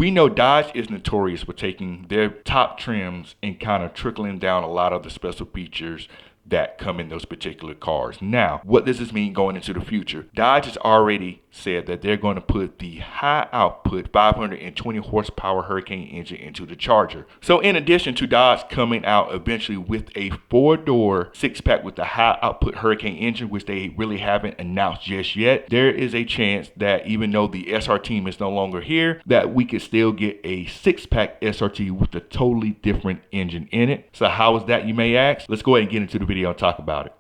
We know Dodge is notorious for taking their top trims and kind of trickling down a lot of the special features that come in those particular cars. Now, what does this mean going into the future? Dodge has already said that they're going to put the high output 520 horsepower Hurricane engine into the Charger. So in addition to Dodge coming out eventually with a 4-door 6-pack with the high output Hurricane engine, which they really haven't announced just yet, there is a chance that even though the SR team is no longer here, that we could still get a 6-pack SRT with a totally different engine in it. So how is that, you may ask? Let's go ahead and get into the video and talk about it.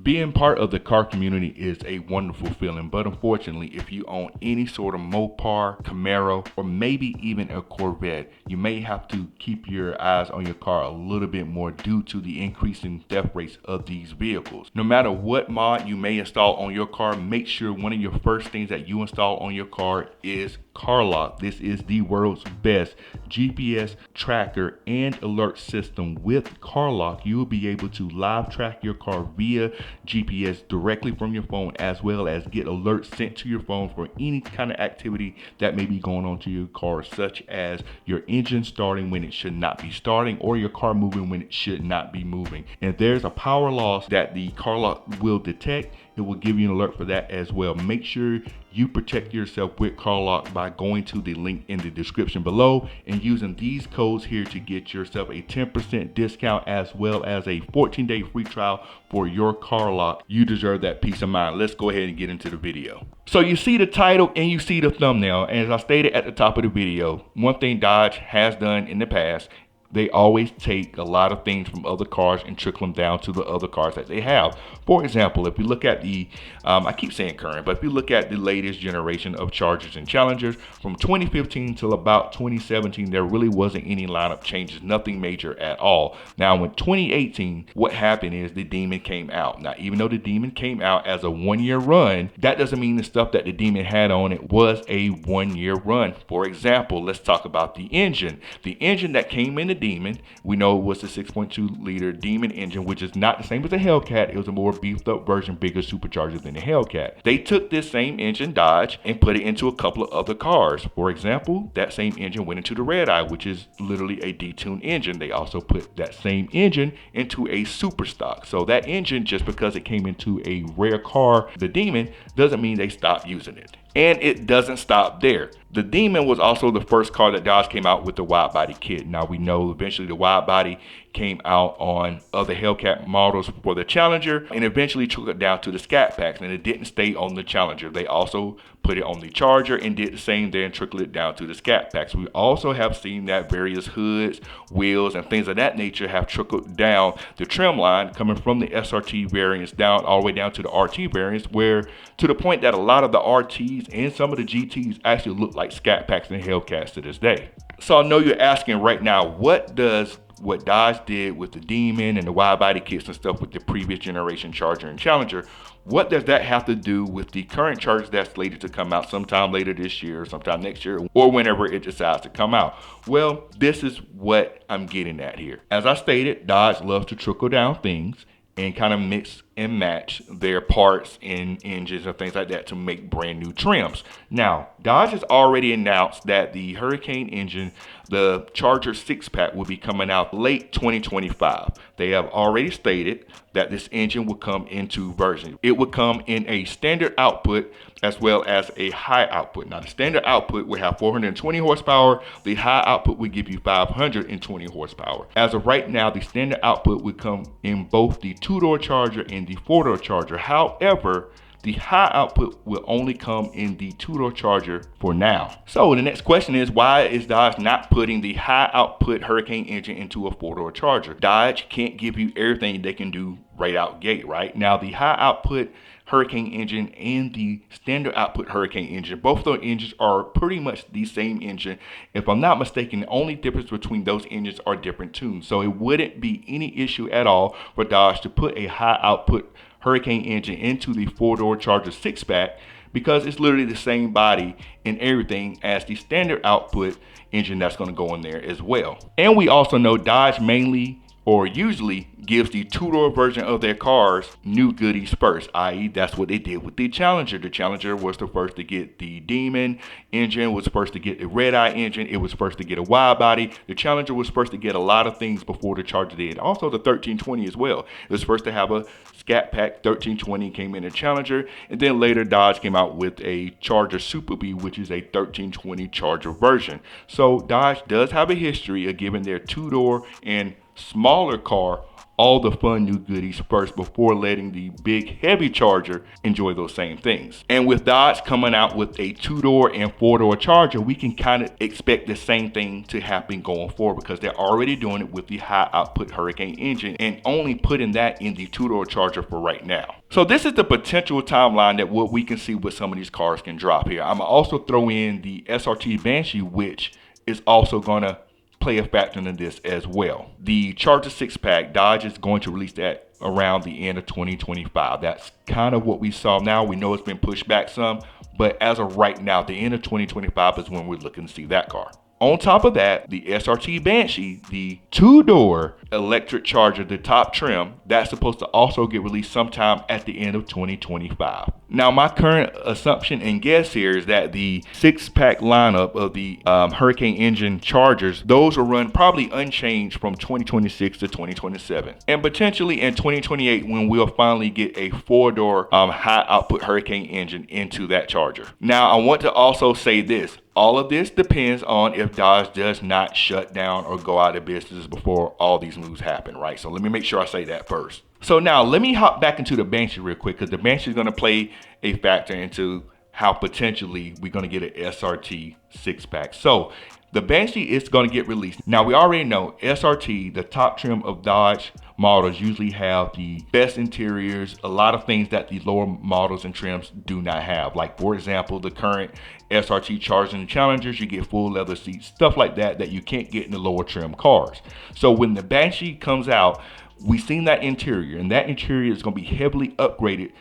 Being part of the car community is a wonderful feeling, but unfortunately, if you own any sort of Mopar, Camaro, or maybe even a Corvette, you may have to keep your eyes on your car a little bit more due to the increasing theft rates of these vehicles. No matter what mod you may install on your car, make sure one of your first things that you install on your car is CarLock. This is the world's best GPS tracker and alert system. With CarLock, you will be able to live track your car via GPS directly from your phone, as well as get alerts sent to your phone for any kind of activity that may be going on to your car, such as your engine starting when it should not be starting, or your car moving when it should not be moving. And if there's a power loss that the CarLock will detect, it will give you an alert for that as well. Make sure you protect yourself with CarLock by going to the link in the description below and using these codes here to get yourself a 10% discount, as well as a 14-day free trial for your CarLock. You deserve that peace of mind. Let's go ahead and get into the video. So you see the title and you see the thumbnail. And as I stated at the top of the video, one thing Dodge has done in the past, they always take a lot of things from other cars and trickle them down to the other cars that they have. For example, if you look at the, I keep saying current, but if you look at the latest generation of Chargers and Challengers from 2015 till about 2017, there really wasn't any lineup changes, nothing major at all. Now in 2018, what happened is the Demon came out. Now, even though the Demon came out as a 1-year run, that doesn't mean the stuff that the Demon had on it was a 1-year run. For example, let's talk about the engine. The engine that came in the Demon, we know it was the 6.2 liter Demon engine, which is not the same as the Hellcat. It was a more beefed up version, bigger supercharger than the Hellcat. They took this same engine, Dodge, and put it into a couple of other cars. For example, that same engine went into the Red Eye, which is literally a detuned engine. They also put that same engine into a super stock. So that engine, just because it came into a rare car, the Demon, doesn't mean they stopped using it. And it doesn't stop there. The Demon was also the first car that Dodge came out with the wide body kit. Now we know eventually the wide body came out on other Hellcat models for the Challenger, and eventually took it down to the Scatpacks, and it didn't stay on the Challenger. They also put it on the Charger and did the same there and trickled it down to the Scatpacks. We also have seen that various hoods, wheels, and things of that nature have trickled down the trim line, coming from the SRT variants down all the way down to the RT variants, where to the point that a lot of the RTs and some of the GTs actually look like Scatpacks and Hellcats to this day. So I know you're asking right now, what Dodge did with the Demon and the wide body kits and stuff with the previous generation Charger and Challenger, what does that have to do with the current Charger that's slated to come out sometime later this year, sometime next year, or whenever it decides to come out? Well, this is what I'm getting at here. As I stated, Dodge loves to trickle down things and kind of mix and match their parts and engines and things like that to make brand new trims. Now, Dodge has already announced that the Hurricane engine, the Charger 6-pack, will be coming out late 2025. They have already stated that this engine will come in 2 versions. It would come in a standard output as well as a high output. Now, the standard output will have 420 horsepower. The high output will give you 520 horsepower. As of right now, the standard output would come in both the 2-door Charger and the 4-door Charger. However, the high output will only come in the 2-door Charger for now. So the next question is, why is Dodge not putting the high output Hurricane engine into a 4-door Charger? Dodge can't give you everything they can do right out gate, right? Now, the high output Hurricane engine and the standard output Hurricane engine. Both of those engines are pretty much the same engine. If I'm not mistaken, the only difference between those engines are different tunes. So it wouldn't be any issue at all for Dodge to put a high output Hurricane engine into the 4-door Charger 6-pack, because it's literally the same body and everything as the standard output engine that's going to go in there as well. And we also know Dodge mainly or usually gives the two-door version of their cars new goodies first, i.e. that's what they did with the Challenger. The Challenger was the first to get the Demon engine, was first to get the Red Eye engine, it was first to get a wide body. The Challenger was first to get a lot of things before the Charger did. Also the 1320 as well. It was first to have a Scatpack 1320, came in a Challenger, and then later Dodge came out with a Charger Super B, which is a 1320 Charger version. So Dodge does have a history of giving their two-door and smaller car all the fun new goodies first before letting the big heavy Charger enjoy those same things. And with Dodge coming out with a 2-door and 4-door Charger, we can kind of expect the same thing to happen going forward, because they're already doing it with the high output Hurricane engine and only putting that in the 2-door Charger for right now. So this is the potential timeline that what we can see what some of these cars can drop here. I'm gonna also throw in the SRT Banshee, which is also gonna play a factor in this as well. The Charger 6-pack, Dodge is going to release that around the end of 2025. That's kind of what we saw now. We know it's been pushed back some, but as of right now, the end of 2025 is when we're looking to see that car. On top of that, the SRT Banshee, the 2-door electric Charger, the top trim, that's supposed to also get released sometime at the end of 2025. Now, my current assumption and guess here is that the 6-pack lineup of the Hurricane engine Chargers, those will run probably unchanged from 2026 to 2027. And potentially in 2028 when we'll finally get a 4-door high output Hurricane engine into that Charger. Now, I want to also say this. All of this depends on if Dodge does not shut down or go out of business before all these moves happen, right? So let me make sure I say that first. So now let me hop back into the Banshee real quick, because the Banshee is going to play a factor into how potentially we're going to get an SRT 6-pack. So the Banshee is going to get released. Now, we already know SRT, the top trim of Dodge models, usually have the best interiors, a lot of things that the lower models and trims do not have. Like, for example, the current SRT Chargers and Challengers, you get full leather seats, stuff like that that you can't get in the lower trim cars. So when the Banshee comes out, we've seen that interior, and that interior is going to be heavily upgraded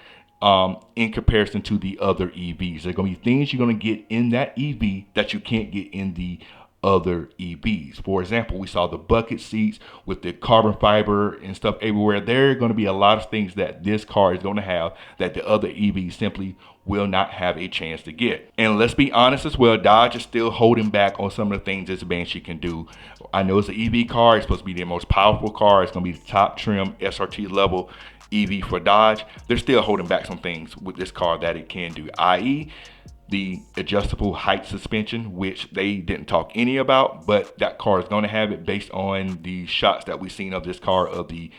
in comparison to the other EVs. There are going to be things you're going to get in that EV that you can't get in the other EVs. For example, we saw the bucket seats with the carbon fiber and stuff everywhere. There are going to be a lot of things that this car is going to have that the other EVs simply will not have a chance to get. And let's be honest as well, Dodge is still holding back on some of the things this Banshee can do. I know it's an EV car. It's supposed to be the most powerful car. It's going to be the top trim SRT level EV for Dodge. They're still holding back some things with this car that it can do, i.e. the adjustable height suspension, which they didn't talk any about, but that car is going to have it based on the shots that we've seen of this car of the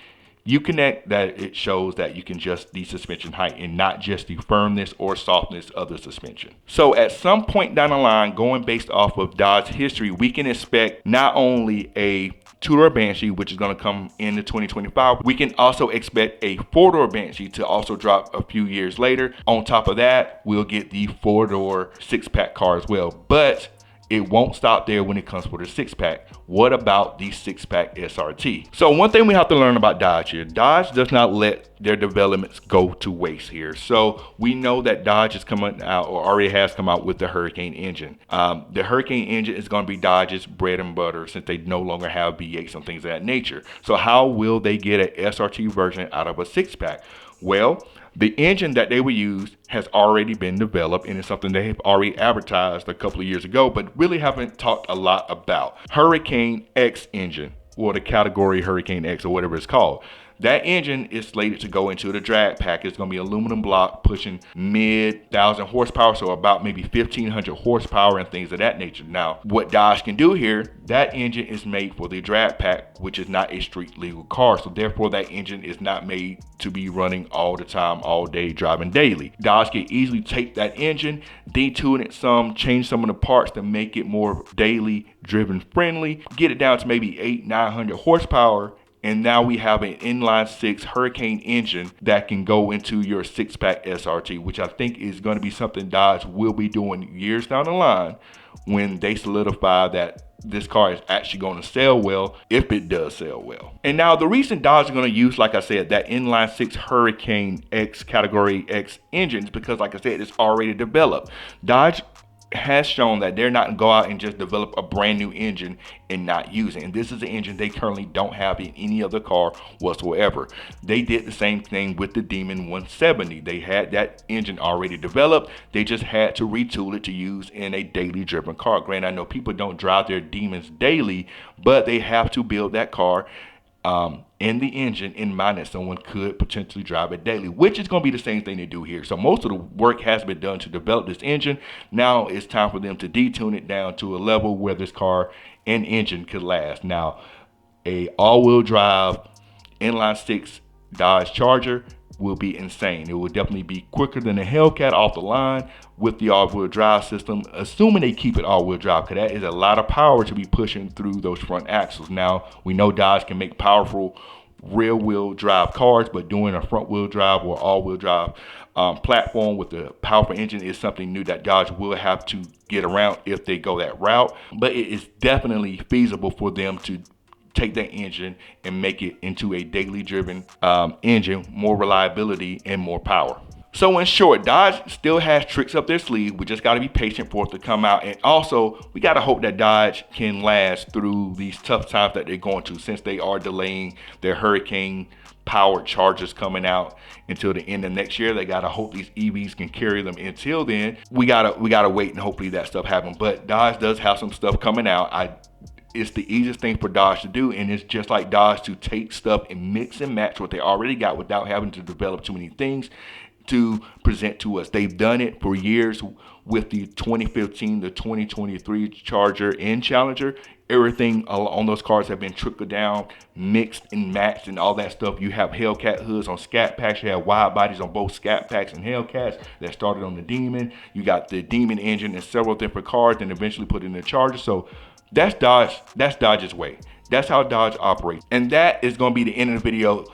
Uconnect, that it shows that you can adjust the suspension height and not just the firmness or softness of the suspension. So at some point down the line, going based off of Dodge history, we can expect not only a 2-door Banshee, which is going to come into 2025, we can also expect a 4-door Banshee to also drop a few years later. On top of that, we'll get the 4-door 6-pack car as well. But it won't stop there when it comes for the 6-pack. What about the 6-pack SRT? So one thing we have to learn about Dodge here, Dodge does not let their developments go to waste here. So we know that Dodge is coming out, or already has come out, with the Hurricane engine. The Hurricane engine is going to be Dodge's bread and butter since they no longer have V8s and things of that nature. So how will they get an SRT version out of a 6-pack? Well, the engine that they will use has already been developed, and it's something they have already advertised a couple of years ago, but really haven't talked a lot about. Hurricane X engine, or the category Hurricane X, or whatever it's called. That engine is slated to go into the drag pack. It's going to be aluminum block pushing mid 1,000 horsepower, so about maybe 1,500 horsepower and things of that nature. Now, what Dodge can do here, that engine is made for the drag pack, which is not a street legal car. So therefore, that engine is not made to be running all the time, all day, driving daily. Dodge can easily take that engine, detune it some, change some of the parts to make it more daily driven friendly, get it down to maybe 800-900 horsepower, And now we have an inline six Hurricane engine that can go into your six pack SRT, which I think is going to be something Dodge will be doing years down the line when they solidify that this car is actually going to sell well, if it does sell well. And now the reason Dodge is going to use, like I said, that inline six Hurricane X Category X engine is because, like I said, it's already developed. Dodge has shown that they're not going to go out and just develop a brand new engine and not use it. And this is an engine they currently don't have in any other car whatsoever. They did the same thing with the Demon 170. They had that engine already developed. They just had to retool it to use in a daily driven car. Granted, I know people don't drive their Demons daily, but they have to build that car in the engine in mind that someone could potentially drive it daily, which is going to be the same thing they do here. So most of the work has been done to develop this engine. Now it's time for them to detune it down to a level where this car and engine could last. Now, a all-wheel drive inline six Dodge Charger will be insane. It will definitely be quicker than the Hellcat off the line with the all-wheel drive system, assuming they keep it all-wheel drive, because that is a lot of power to be pushing through those front axles. Now, we know Dodge can make powerful rear-wheel drive cars, but doing a front-wheel drive or all-wheel drive platform with a powerful engine is something new that Dodge will have to get around if they go that route. But it is definitely feasible for them to take that engine and make it into a daily driven engine, more reliability and more power. So in short, Dodge still has tricks up their sleeve. We just got to be patient for it to come out. And also, we got to hope that Dodge can last through these tough times that they're going to, since they are delaying their Hurricane powered Chargers coming out until the end of next year. They got to hope these EVs can carry them until then. We gotta wait and hopefully that stuff happens. But Dodge does have some stuff coming out. It's the easiest thing for Dodge to do, and it's just like Dodge to take stuff and mix and match what they already got without having to develop too many things to present to us. They've done it for years with the 2015 to 2023 Charger and Challenger. Everything on those cars have been trickled down, mixed and matched and all that stuff. You have Hellcat hoods on Scatpacks. You have wide bodies on both Scatpacks and Hellcats that started on the Demon. You got the Demon engine in several different cars and eventually put in the Charger. So that's Dodge. That's Dodge's way. That's how Dodge operates. And that is going to be the end of the video.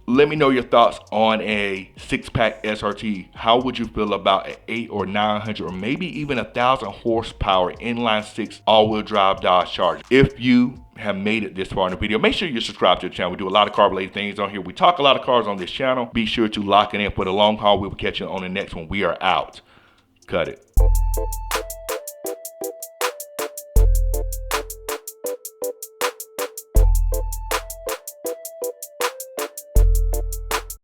Let me know your thoughts on a six-pack SRT. How would you feel about an 800 or 900 or maybe even 1,000 horsepower inline six all-wheel drive Dodge Charger? If you have made it this far in the video, make sure you subscribe to the channel. We do a lot of car-related things on here. We talk a lot of cars on this channel. Be sure to lock it in for the long haul. We will catch you on the next one. We are out. Cut it.